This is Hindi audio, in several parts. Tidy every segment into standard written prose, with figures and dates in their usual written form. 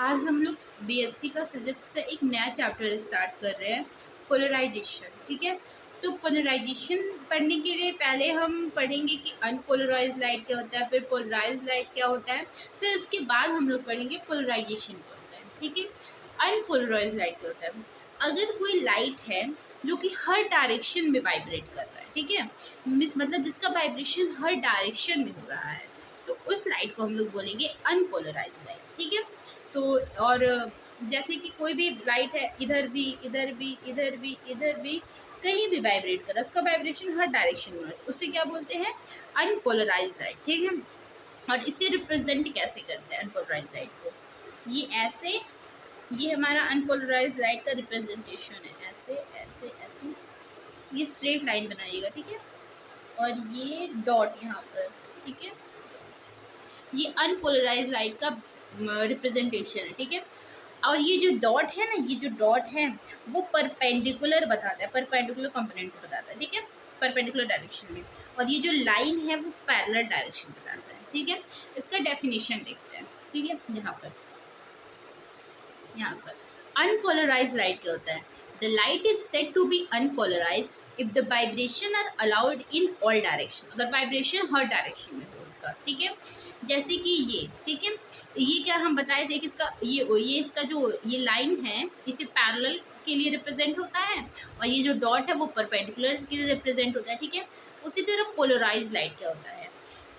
आज हम लोग बीएससी का फिजिक्स का एक नया चैप्टर स्टार्ट कर रहे हैं, पोलराइजेशन। ठीक है, तो पोलराइजेशन पढ़ने के लिए पहले हम पढ़ेंगे कि अनपोलराइज लाइट क्या होता है, फिर पोलराइज लाइट क्या होता है, फिर उसके बाद हम लोग पढ़ेंगे पोलराइजेशन क्या होता है। ठीक है, अनपोलराइज लाइट क्या होता है? अगर कोई लाइट है जो कि हर डायरेक्शन में वाइब्रेट कर रहा है, ठीक है, मतलब जिसका वाइब्रेशन हर डायरेक्शन में हो रहा है, तो उस लाइट को हम लोग बोलेंगे अनपोलराइज लाइट। ठीक है, तो और जैसे कि कोई भी लाइट है, इधर भी इधर भी इधर भी इधर भी कहीं भी वाइब्रेट कर रहा है, उसका वाइब्रेशन हर डायरेक्शन में है, उसे क्या बोलते हैं? Unpolarize light. ठीक है, और इसे रिप्रेजेंट कैसे करते हैं अनपोलराइज लाइट को? ये ऐसे, ये हमारा अनपोलराइज लाइट का रिप्रेजेंटेशन है, ऐसे ऐसे ऐसे, ये स्ट्रेट लाइन बनाइएगा। ठीक है, और ये डॉट यहाँ पर। ठीक है, ये अनपोलराइज लाइट का रिप्रेजेंटेशन है। ठीक है, और ये जो डॉट है ना, ये जो डॉट है वो परपेंडिकुलर बताता है, परपेंडिकुलर कंपोनेंट बताता है। ठीक है, परपेंडिकुलर डायरेक्शन में, और ये जो लाइन है वो पैरेलल डायरेक्शन बताता है। ठीक है, इसका डेफिनेशन देखते हैं। ठीक है, यहाँ पर अनपोलराइज लाइट क्या होता है? The light is said to be unpolarize if the vibration are allowed in all direction, अगर वाइब्रेशन हर डायरेक्शन में हो उसका। ठीक है, जैसे कि ये, ठीक है, ये क्या हम बताए थे कि इसका ये इसका जो ये लाइन है इसे पैरेलल के लिए रिप्रेजेंट होता है, और ये जो डॉट है वो परपेंडिकुलर के लिए रिप्रेजेंट होता है। ठीक है, उसी तरह पोलराइज लाइट क्या होता है?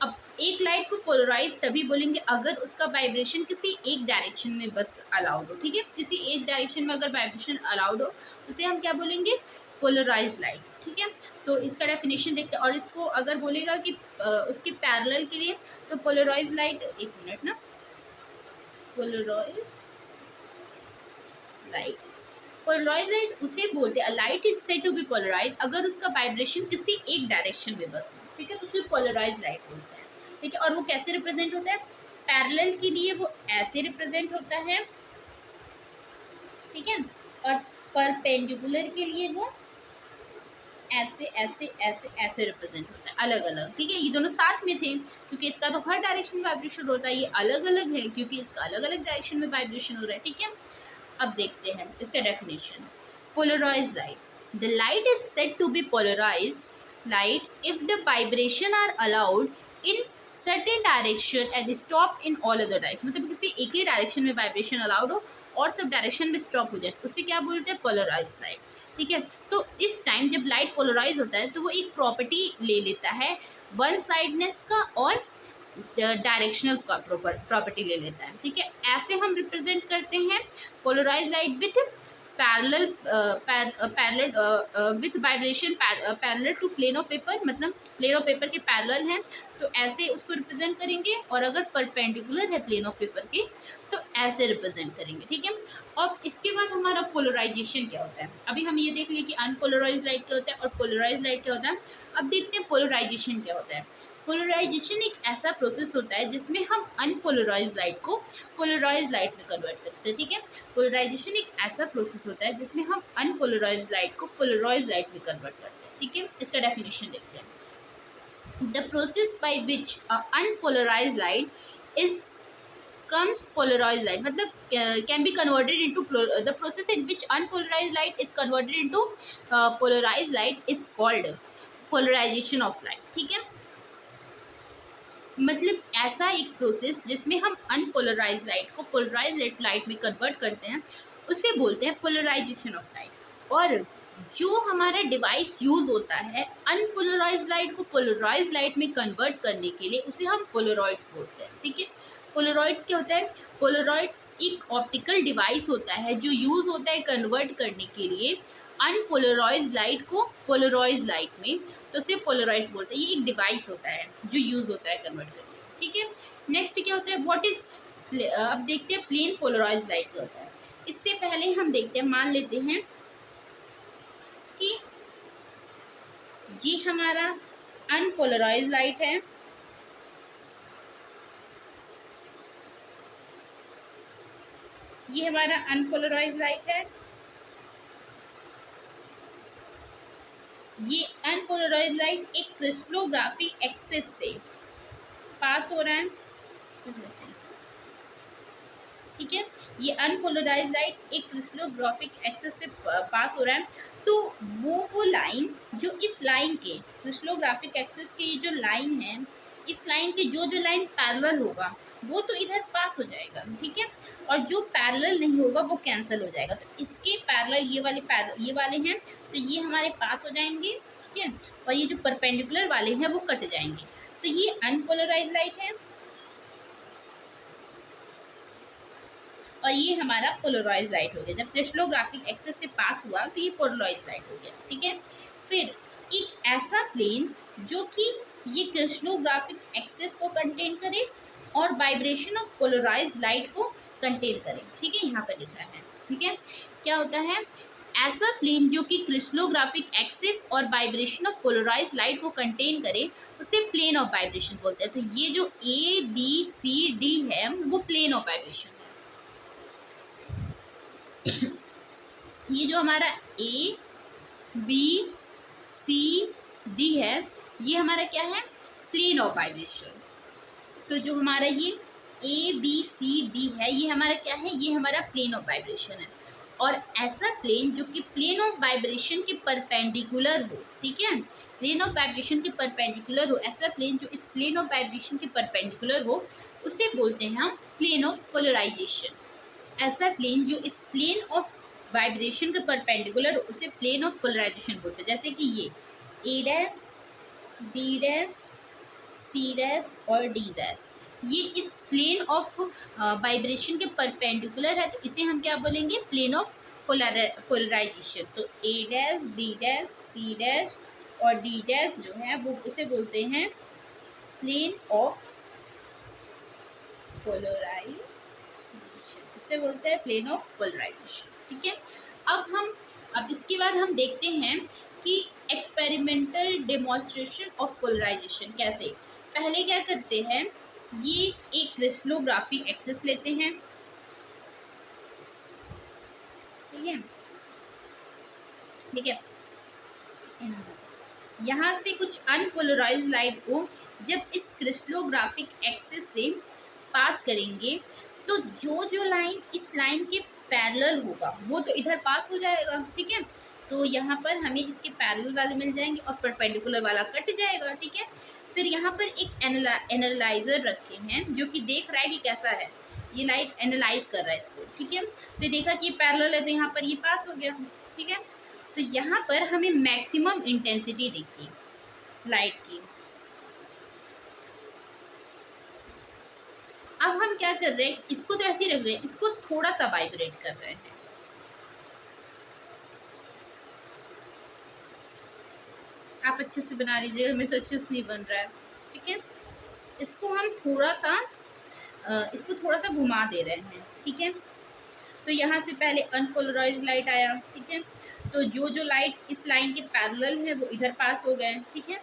अब एक लाइट को पोलराइज तभी बोलेंगे अगर उसका वाइब्रेशन किसी एक डायरेक्शन में बस अलाउड हो। ठीक है, किसी एक डायरेक्शन में अगर वाइब्रेशन अलाउड हो तो उसे हम क्या बोलेंगे? Polarize light. ठीक है, तो इसका डेफिनेशन देखते हैं, और इसको अगर बोलेगा कि उसके पैरेलल के लिए, तो पोलराइज लाइट, एक मिनट ना, पोलराइज लाइट, पोलराइज लाइट उसे बोलते हैं light is said to be polarize अगर उसका वाइब्रेशन किसी एक डायरेक्शन में बस हो। ठीक है, तो उसे पोलराइज लाइट बोलते हैं। ठीक है, और वो कैसे रिप्रेजेंट होता है? पैरेलल के लिए वो ऐसे रिप्रेजेंट होता है। ठीक है, और परपेंडिकुलर के लिए वो ऐसे ऐसे ऐसे ऐसे रिप्रेजेंट होता है, अलग अलग। ठीक है, ये दोनों साथ में थे क्योंकि इसका तो हर डायरेक्शन में वाइब्रेशन होता है, ये अलग अलग है क्योंकि इसका अलग अलग डायरेक्शन में वाइब्रेशन हो रहा है। ठीक है, अब देखते हैं इसका definition. Polarized light, the light is said to be polarized light if the vibration are allowed in certain direction and stop in all other direction, मतलब किसी एक ही डायरेक्शन में वाइब्रेशन अलाउड हो और सब डायरेक्शन में स्टॉप हो जाए, तो उसे क्या बोलते हैं? Polarized light. ठीक है, तो इस टाइम जब लाइट पोलराइज होता है तो वो एक प्रॉपर्टी ले लेता है, वन साइडनेस का और डायरेक्शनल का प्रॉपर्टी ले लेता है। ठीक है, ऐसे हम रिप्रेजेंट करते हैं polarize light with parallel with vibration parallel to plane of paper, मतलब प्लेन ऑफ पेपर के पैरेलल हैं तो ऐसे उसको रिप्रेजेंट करेंगे, और अगर परपेंडिकुलर है प्लेन ऑफ पेपर के तो ऐसे रिप्रेजेंट करेंगे। ठीक है, और इसके बाद हमारा पोलराइजेशन क्या होता है? अभी हम ये देख लिए कि अनपोलराइज लाइट क्या होता है और पोलराइज लाइट क्या होता है। अब देखते हैं पोलराइजेशन क्या होता है। पोलराइजेशन एक ऐसा प्रोसेस होता है जिसमें हम अनपोलराइज लाइट को पोलराइज लाइट में कन्वर्ट करते हैं। ठीक है, पोलराइजेशन एक ऐसा प्रोसेस होता है जिसमें हम अनपोलराइज लाइट को पोलराइज लाइट में कन्वर्ट करते हैं। ठीक है, इसका डेफिनेशन देखते हैं। The process by which unpolarize light is comes polarized light, मतलब can be converted into the process in which unpolarized light is converted into polarized light is called polarization of light। ठीक है, मतलब ऐसा एक प्रोसेस जिसमें हम अनपोलराइज लाइट को पोलराइज लाइट में कन्वर्ट करते हैं उसे बोलते हैं पोलराइजेशन ऑफ लाइट। और जो हमारा डिवाइस यूज होता है अनपोलराइज लाइट को पोलराइज लाइट में कन्वर्ट करने के लिए उसे हम पोलरॉइड्स बोलते हैं। ठीक है, पोलरॉइड्स क्या होता है? पोलरॉइड्स एक ऑप्टिकल डिवाइस होता है जो यूज होता है कन्वर्ट करने के लिए अनपोलराइज लाइट को पोलराइज लाइट में, तो उसे पोलराइड्स बोलते हैं। ये एक डिवाइस होता है जो यूज होता है कन्वर्ट करने के। ठीक है, नेक्स्ट क्या होता है? व्हाट इज, अब देखते हैं प्लेन पोलराइज लाइट क्या होता है। इससे पहले हम देखते हैं, मान लेते हैं कि ये हमारा अनपोलराइज लाइट है, ये हमारा अनपोलराइज लाइट है, ये अनपोलराइज लाइट एक क्रिस्टलोग्राफी एक्सिस से पास हो रहा है। ठीक है। ये अनपोलराइज लाइट एक क्रिस्टलोग्राफिक एक्सिस से पास हो रहा है, तो वो लाइन जो इस लाइन के क्रिस्टलोग्राफिक एक्सिस की ये जो लाइन है, इस लाइन के जो लाइन पैरेलल होगा वो तो इधर पास हो जाएगा, ठीक है, और जो पैरेलल नहीं होगा वो कैंसिल हो जाएगा। तो इसके पैरेलल ये वाले हैं, तो ये हमारे पास हो जाएंगे, ठीक है, और ये जो परपेंडिकुलर वाले हैं वो कट जाएंगे। तो ये अनपोलराइज लाइट है और ये हमारा पोलराइज लाइट हो गया। जब क्रिस्टलोग्राफिक एक्सिस से पास हुआ तो ये पोलराइज लाइट हो गया, ठीक है। फिर एक ऐसा प्लेन जो कि ये क्रिस्टलोग्राफिक एक्सिस को कंटेन करे और वाइब्रेशन ऑफ पोलराइज लाइट को कंटेन करे, ठीक है, यहाँ पर लिखा है, ठीक है। क्या होता है? ऐसा प्लेन जो कि क्रिस्टलोग्राफिक एक्सिस और वाइब्रेशन ऑफ पोलराइज लाइट को कंटेन करे उसे प्लेन ऑफ वाइब्रेशन बोलते हैं। तो ये जो ABCD है वो प्लेन ऑफ वाइब्रेशन है। ये जो हमारा ABCD है ये हमारा क्या है? Plane of vibration. तो जो हमारा ये ABCD है ये हमारा क्या है? ये हमारा प्लेन ऑफ वाइब्रेशन है। और ऐसा प्लेन जो कि प्लेन ऑफ वाइब्रेशन के परपेंडिकुलर हो, ठीक है, प्लेन ऑफ वाइब्रेशन के परपेंडिकुलर हो, ऐसा प्लेन जो इस प्लेन ऑफ वाइब्रेशन के परपेंडिकुलर हो उसे बोलते हैं हम प्लेन ऑफ पोलराइजेशन। ऐसा प्लेन जो इस प्लेन ऑफ वाइब्रेशन के परपेंडिकुलर उसे प्लेन ऑफ पोलराइजेशन बोलते हैं। जैसे कि ये A', B', C' और D', ये इस प्लेन ऑफ वाइब्रेशन के परपेंडिकुलर है, तो इसे हम क्या बोलेंगे? Plane of polarization. तो A', B', C' और D' जो है वो उसे बोलते हैं प्लेन ऑफ पोलराइजेशन, इसे बोलते हैं प्लेन ऑफ पोलराइजेशन, ठीक है। अब इसके बाद हम देखते हैं कि एक्सपेरिमेंटल डेमोन्स्ट्रेशन ऑफ पोलराइजेशन कैसे। पहले क्या करते हैं, ये एक क्रिस्टलोग्राफिक एक्सिस लेते हैं, ठीक है, ठीक है, यहाँ से कुछ अनपोलराइज लाइट को जब इस क्रिस्टलोग्राफिक एक्सिस से पास करेंगे तो जो लाइन इस लाइन के पैरेलल होगा वो तो इधर पास हो जाएगा, ठीक है। तो यहाँ पर हमें इसके पैरेलल वाले मिल जाएंगे और परपेंडिकुलर वाला कट जाएगा, ठीक है। फिर यहाँ पर एक एनालाइजर रखे हैं जो कि देख रहा है कि कैसा है, ये लाइट एनालाइज कर रहा है इसको, ठीक है। तो देखा कि ये पैरेलल है तो यहाँ पर ये पास हो गया, ठीक है। तो यहाँ पर हमें मैक्सिमम इंटेंसिटी दिखी लाइट की। अब हम क्या कर रहे हैं, इसको तो ऐसे ही रख रहे हैं, इसको थोड़ा सा वाइब्रेट कर रहे हैं। आप अच्छे से बना लीजिए, हमें से अच्छे से नहीं बन रहा है, ठीक है। इसको हम थोड़ा सा घुमा दे रहे हैं, ठीक है। तो यहाँ से पहले अनपोलराइज लाइट आया, ठीक है। तो जो लाइट इस लाइन के पैरेलल है वो इधर पास हो गए, ठीक है।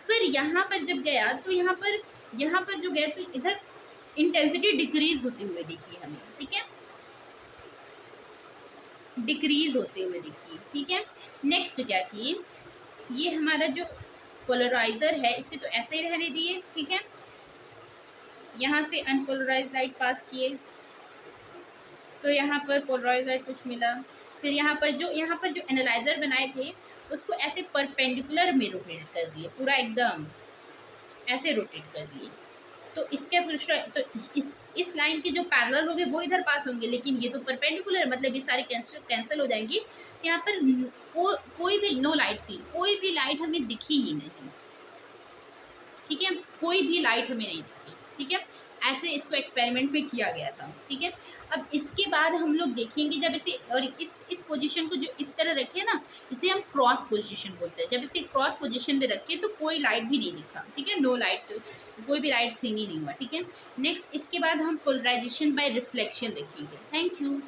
फिर यहाँ पर जब गया तो यहाँ पर जो गया तो इधर इंटेंसिटी डिक्रीज होते हुए दिखी हमें, ठीक है, डिक्रीज होते हुए दिखी, ठीक है। नेक्स्ट क्या किए, ये हमारा जो पोलराइजर है इसे तो ऐसे ही रहने दिए, ठीक है। यहाँ से अनपोलराइज लाइट पास किए तो यहाँ पर पोलराइज लाइट कुछ मिला। फिर यहाँ पर जो एनालाइजर बनाए थे उसको ऐसे परपेंडिकुलर में रोटेट कर दिए, पूरा एकदम ऐसे रोटेट कर दिए। तो इसके तो इस लाइन के जो पैरेलल होंगे वो इधर पास होंगे, लेकिन ये तो परपेंडिकुलर, मतलब ये सारे कैंसिल हो जाएंगी। यहाँ पर कोई भी नो लाइट सी, कोई भी लाइट हमें दिखी ही नहीं, ठीक है, कोई भी लाइट हमें नहीं दिखी, ठीक है। ऐसे इसको एक्सपेरिमेंट में किया गया था, ठीक है। अब इसके बाद हम लोग देखेंगे जब इसे और इस पोजीशन को जो इस तरह रखे ना, इसे हम क्रॉस पोजीशन बोलते हैं। जब इसे क्रॉस पोजीशन में रखे तो कोई लाइट भी नहीं दिखा, ठीक है, नो लाइट, कोई भी लाइट सीन ही नहीं हुआ, ठीक है। नेक्स्ट इसके बाद हम पोलराइजेशन बाय रिफ्लेक्शन देखेंगे। Thank you.